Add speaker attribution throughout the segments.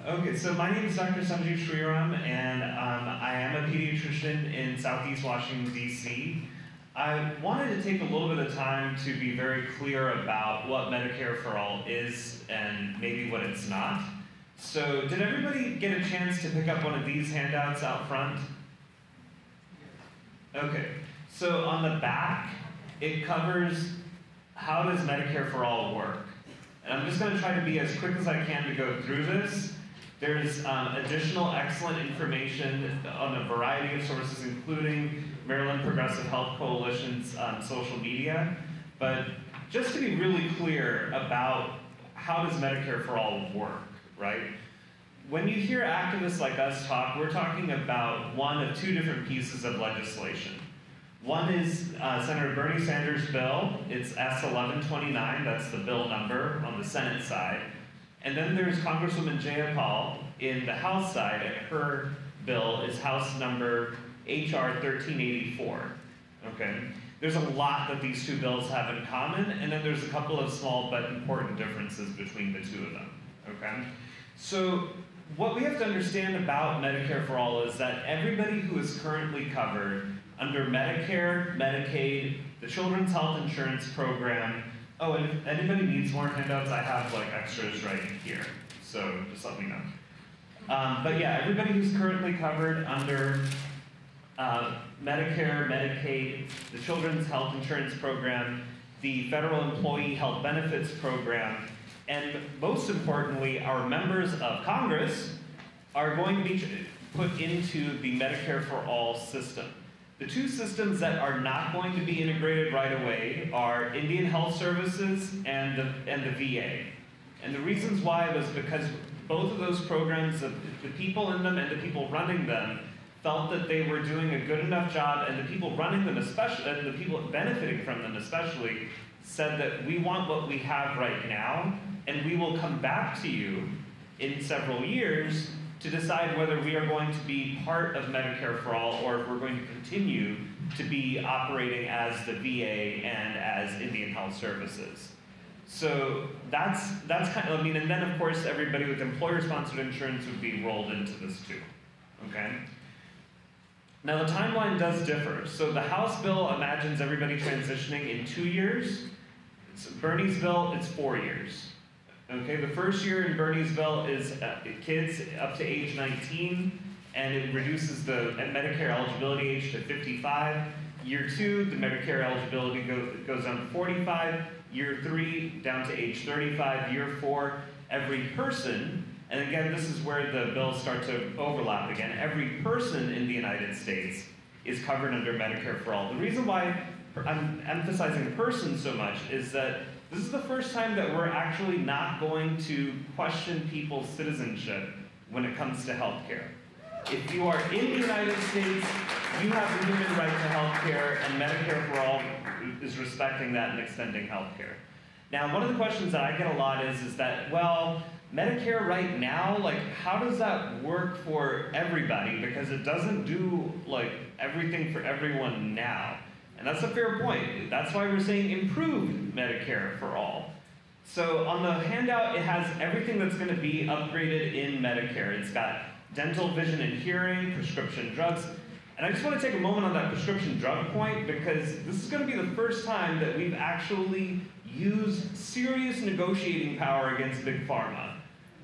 Speaker 1: Okay, so my name is Dr. Sanjeev Sriram, and I am a pediatrician in Southeast Washington, D.C. I wanted to take a little bit of time to be very clear about what Medicare for All is and maybe what it's not. So did everybody get a chance to pick up one of these handouts out front? Okay, so on the back, it covers how does Medicare for All work. And I'm just going to try to be as quick as I can to go through this. There's additional excellent information on a variety of sources, including Maryland Progressive Health Coalition's social media. But just to be really clear about how does Medicare for All work, right? When you hear activists like us talk, we're talking about one of two different pieces of legislation. One is Senator Bernie Sanders' bill. It's S1129, that's the bill number on the Senate side. And then there's Congresswoman Jayapal in the House side, and her bill is House number HR 1384. Okay? There's a lot that these two bills have in common, and then there's a couple of small but important differences between the two of them. Okay? So what we have to understand about Medicare for All is that everybody who is currently covered under Medicare, Medicaid, the Children's Health Insurance Program. Oh, and if anybody needs more handouts, I have like extras right here. So just let me know. But yeah, everybody who's currently covered under Medicare, Medicaid, the Children's Health Insurance Program, the Federal Employee Health Benefits Program, and most importantly, our members of Congress are going to be put into the Medicare for All system. The two systems that are not going to be integrated right away are Indian Health Services and the VA. And the reasons why was because both of those programs, the people in them and the people running them, felt that they were doing a good enough job, and the people running them especially, and the people benefiting from them especially, said that we want what we have right now, and we will come back to you in several years to decide whether we are going to be part of Medicare for All or if we're going to continue to be operating as the VA and as Indian Health Services. So that's kind of, and then of course everybody with employer-sponsored insurance would be rolled into this too, okay? Now the timeline does differ. So the House bill imagines everybody transitioning in 2 years. Bernie's bill, it's 4 years. Okay, the first year in Bernie's bill is kids up to age 19, and it reduces the Medicare eligibility age to 55. Year 2, the Medicare eligibility goes down to 45. Year 3, down to age 35. Year 4, every person, and again, this is where the bills start to overlap again, every person in the United States is covered under Medicare for All. The reason why I'm emphasizing person so much is that this is the first time that we're actually not going to question people's citizenship when it comes to healthcare. If you are in the United States, you have the human right to healthcare, and Medicare for All is respecting that and extending healthcare. Now, one of the questions that I get a lot is that, well, Medicare right now, like, how does that work for everybody? Because it doesn't do, like, everything for everyone now. And that's a fair point. That's why we're saying improved Medicare for All. So on the handout, it has everything that's going to be upgraded in Medicare. It's got dental, vision, and hearing, prescription drugs. And I just want to take a moment on that prescription drug point, because this is going to be the first time that we've actually used serious negotiating power against Big Pharma.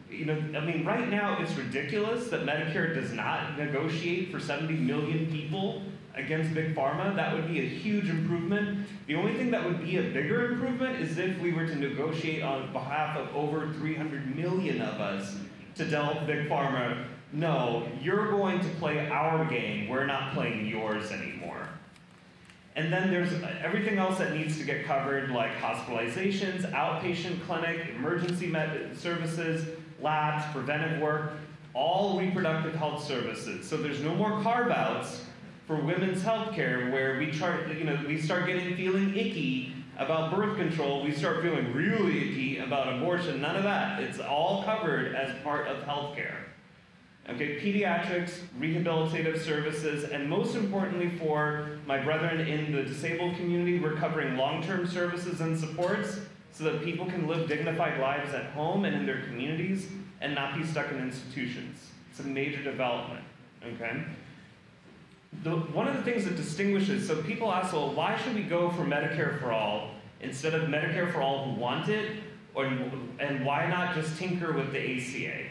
Speaker 1: You know, I mean, right now it's ridiculous that Medicare does not negotiate for 70 million people against Big Pharma. That would be a huge improvement. The only thing that would be a bigger improvement is if we were to negotiate on behalf of over 300 million of us to tell Big Pharma, no, you're going to play our game, we're not playing yours anymore. And then there's everything else that needs to get covered, like hospitalizations, outpatient clinic, emergency services, labs, preventive work, all reproductive health services. So there's no more carve-outs for women's health care where we start feeling icky about birth control, we start feeling really icky about abortion. None of that. It's all covered as part of health care. Okay, pediatrics, rehabilitative services, and most importantly for my brethren in the disabled community, we're covering long-term services and supports so that people can live dignified lives at home and in their communities, and not be stuck in institutions. It's a major development, okay? One of the things that distinguishes, so people ask, well, why should we go for Medicare for All instead of Medicare for all who want it, and why not just tinker with the ACA,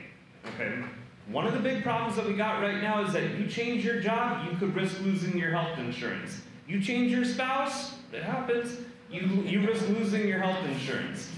Speaker 1: okay? One of the big problems that we got right now is that you change your job, you could risk losing your health insurance. You change your spouse, it happens, you risk losing your health insurance.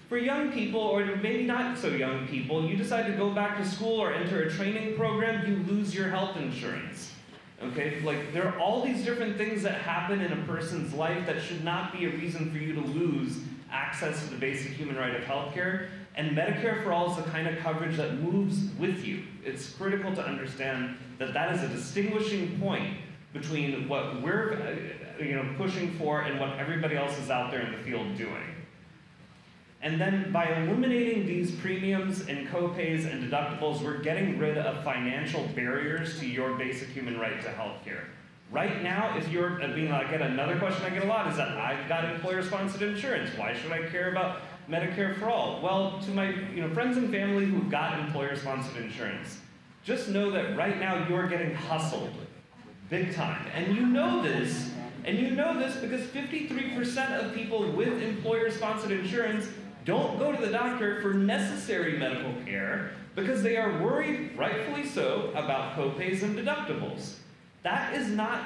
Speaker 1: For young people, or maybe not so young people, you decide to go back to school or enter a training program, you lose your health insurance. Okay, like there are all these different things that happen in a person's life that should not be a reason for you to lose access to the basic human right of healthcare. And Medicare for All is the kind of coverage that moves with you. It's critical to understand that that is a distinguishing point between what we're pushing for and what everybody else is out there in the field doing. And then by eliminating these premiums and co-pays and deductibles, we're getting rid of financial barriers to your basic human right to health care. Right now, if you're another question I get a lot is that I've got employer-sponsored insurance. Why should I care about Medicare for All? Well, to my friends and family who've got employer-sponsored insurance, just know that right now you're getting hustled big time. And you know this because 53% of people with employer-sponsored insurance don't go to the doctor for necessary medical care because they are worried, rightfully so, about co-pays and deductibles. That is not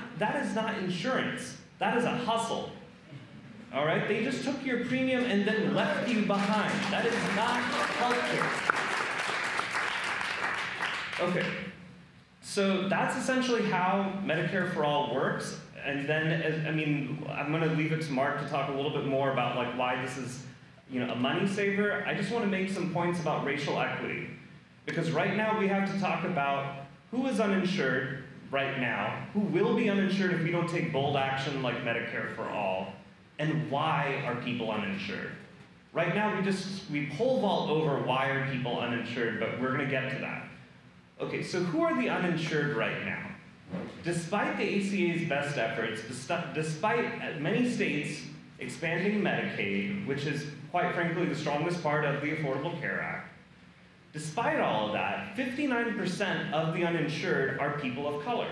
Speaker 1: insurance. That is a hustle. All right? They just took your premium and then left you behind. That is not healthcare. Okay. So that's essentially how Medicare for All works. And then, I'm going to leave it to Mark to talk a little bit more about why this is a money saver. I just want to make some points about racial equity. Because right now we have to talk about who is uninsured right now, who will be uninsured if we don't take bold action like Medicare for All, and why are people uninsured. Right now we pole vault over why are people uninsured, but we're going to get to that. Okay, so who are the uninsured right now? Despite the ACA's best efforts, despite many states expanding Medicaid, which is quite frankly the strongest part of the Affordable Care Act, despite all of that, 59% of the uninsured are people of color.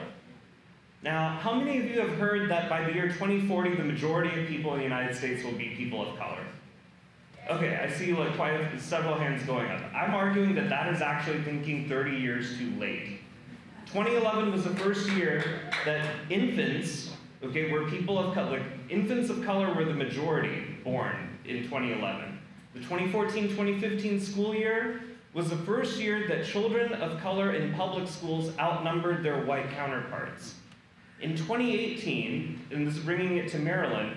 Speaker 1: Now, how many of you have heard that by the year 2040, the majority of people in the United States will be people of color? Okay, I see several hands going up. I'm arguing that that is actually thinking 30 years too late. 2011 was the first year that infants, were people of color, infants of color were the majority born in 2011. The 2014-2015 school year was the first year that children of color in public schools outnumbered their white counterparts. In 2018, and this is bringing it to Maryland,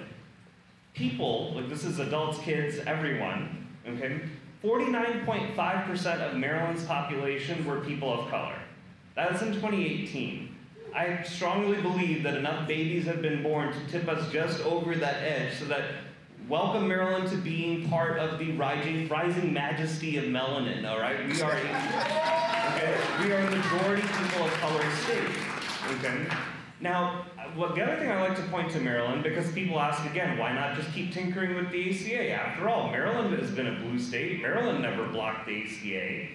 Speaker 1: people, this is adults, kids, everyone, 49.5% of Maryland's population were people of color. That was in 2018. I strongly believe that enough babies have been born to tip us just over that edge so that welcome Maryland to being part of the rising majesty of melanin, all right? We are a majority people of color state, okay? Now, the other thing I like to point to Maryland, because people ask again, why not just keep tinkering with the ACA? After all, Maryland has been a blue state. Maryland never blocked the ACA.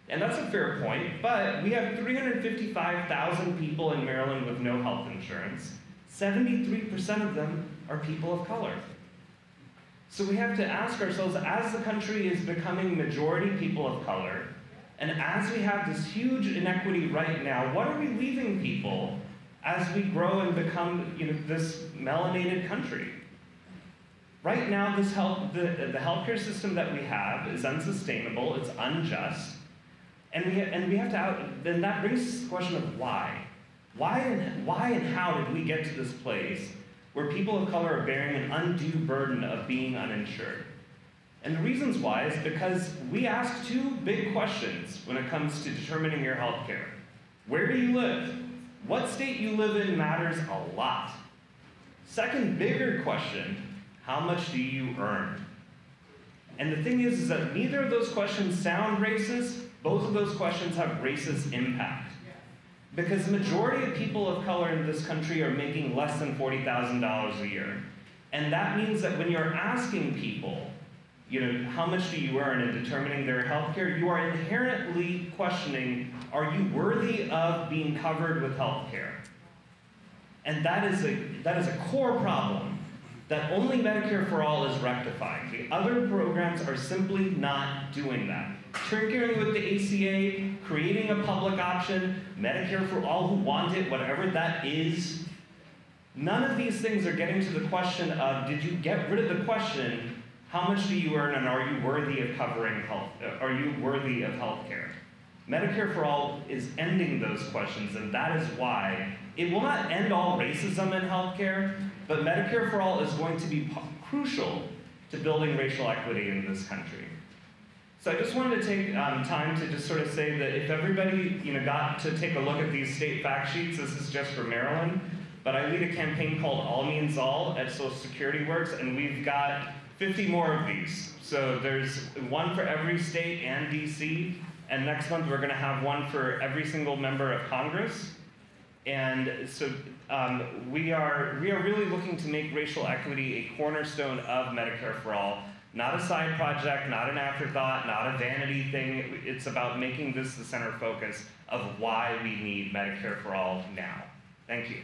Speaker 1: And that's a fair point, but we have 355,000 people in Maryland with no health insurance. 73% of them are people of color. So we have to ask ourselves, as the country is becoming majority people of color, and as we have this huge inequity right now, what are we leaving people as we grow and become this melanated country? Right now, the healthcare system that we have is unsustainable, it's unjust, and we have to then that brings us to the question of why. Why and how did we get to this place where people of color are bearing an undue burden of being uninsured? And the reasons why is because we ask two big questions when it comes to determining your health care. Where do you live? What state you live in matters a lot. Second bigger question, how much do you earn? And the thing is that neither of those questions sound racist. Both of those questions have racist impact. Because the majority of people of color in this country are making less than $40,000 a year. And that means that when you're asking people, how much do you earn in determining their health care, you are inherently questioning, are you worthy of being covered with health care? And that is a core problem that only Medicare for All is rectifying. The other programs are simply not doing that. Tinkering with the ACA, creating a public option, Medicare for all who want it, whatever that is, none of these things are getting to the question of, did you get rid of the question, how much do you earn and are you worthy of are you worthy of health care? Medicare for All is ending those questions, and that is why it will not end all racism in healthcare, but Medicare for All is going to be crucial to building racial equity in this country. So I just wanted to take time to just sort of say that if everybody got to take a look at these state fact sheets, this is just for Maryland, but I lead a campaign called All Means All at Social Security Works, and we've got 50 more of these. So there's one for every state and DC, and next month we're going to have one for every single member of Congress. And so we are really looking to make racial equity a cornerstone of Medicare for All. Not a side project, not an afterthought, not a vanity thing. It's about making this the center focus of why we need Medicare for All now. Thank you.